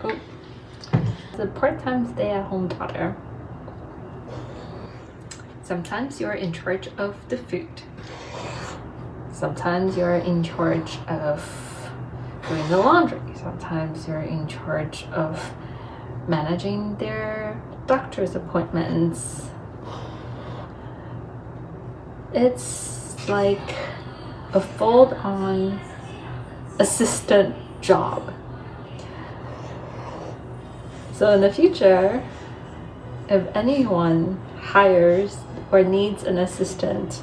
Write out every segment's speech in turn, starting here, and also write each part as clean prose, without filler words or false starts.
Oh. As a part-time stay-at-home daughter, sometimes you're in charge of the food. Sometimes you're in charge of doing the laundry. Sometimes you're in charge of managing their doctor's appointments. It's like a full-on assistant job. So in the future, if anyone hires or needs an assistant,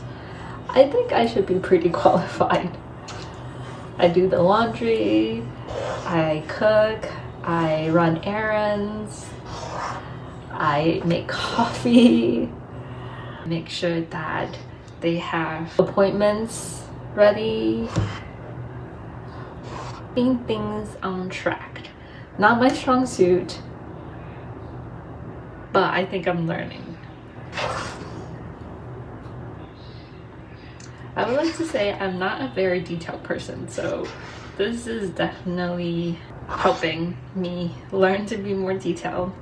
I think I should be pretty qualified. I do the laundry, I cook, I run errands, I make coffee, make sure that they have appointments ready, keeping things on track. Not my strong suit, but I think I'm learning. I would like to say I'm not a very detailed person, so this is definitely helping me learn to be more detailed.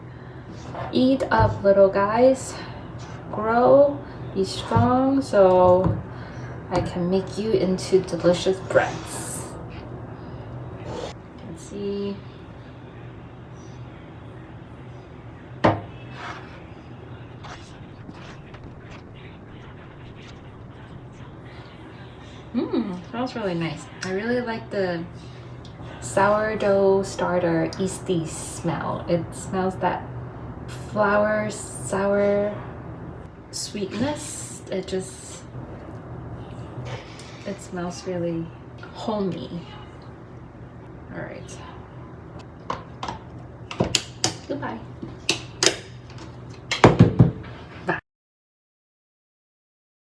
Eat up, little guys. Grow, be strong, so I can make you into delicious breads. Let's see. Smells really nice. I really like the sourdough starter yeasty smell. It smells that flour, sour sweetness. It smells really homey. All right. Goodbye.